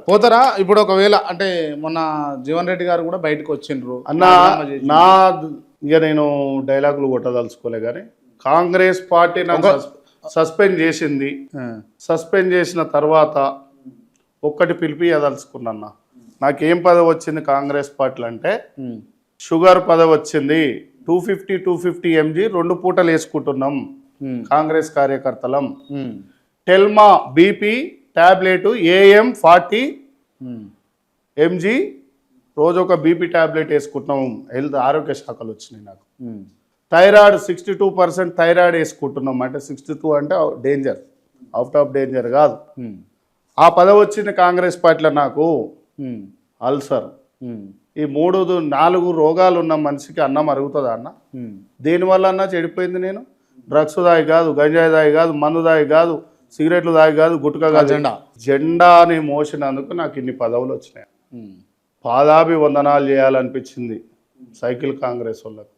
పోతారా ఇప్పుడు ఒకవేళ అంటే మొన్న జీవన్ రెడ్డి గారు కూడా బయటకు వచ్చిండ్రు అన్న నా ఇక నేను డైలాగులు కొట్టదలుచుకోలే కానీ కాంగ్రెస్ పార్టీ నాకు సస్పెండ్ చేసింది. సస్పెండ్ చేసిన తర్వాత ఒక్కటి పిలిపియదలుచుకున్నా. నాకేం పదవి వచ్చింది కాంగ్రెస్ పార్టీలు అంటే షుగర్ పదవి వచ్చింది. 250 mg 2 పూటలు వేసుకుంటున్నాం కాంగ్రెస్ కార్యకర్తలం. Telma BP tablet AM 40 mg రోజు ఒక బీపీ టాబ్లెట్ వేసుకుంటున్నాం. హెల్త్ ఆరోగ్య శాఖలు వచ్చినాయి నాకు. థైరాయిడ్ 62% థైరాయిడ్ వేసుకుంటున్నాం. అంటే 62 అంటే డేంజర్, అవుట్ ఆఫ్ డేంజర్ కాదు. ఆ పదవి వచ్చింది కాంగ్రెస్ పార్టీలో నాకు. అల్సర్ ఈ 3-4 రోగాలు ఉన్న మనిషికి అన్నం అరుగుతుందా అన్న? దేనివల్ల అన్న చెడిపోయింది? నేను డ్రగ్స్ దాయి కాదు, గంజాయి దాయి కాదు, మందు దాయి కాదు, సిగరెట్లు దాయి కాదు, గుట్కా కాదు, జెండాని మోసినందుకు నాకు ఇన్ని పదవులు వచ్చినాయి. పాదాభి వందనాలు చేయాలనిపించింది సైకిల్ కాంగ్రెస్ వాళ్ళకు.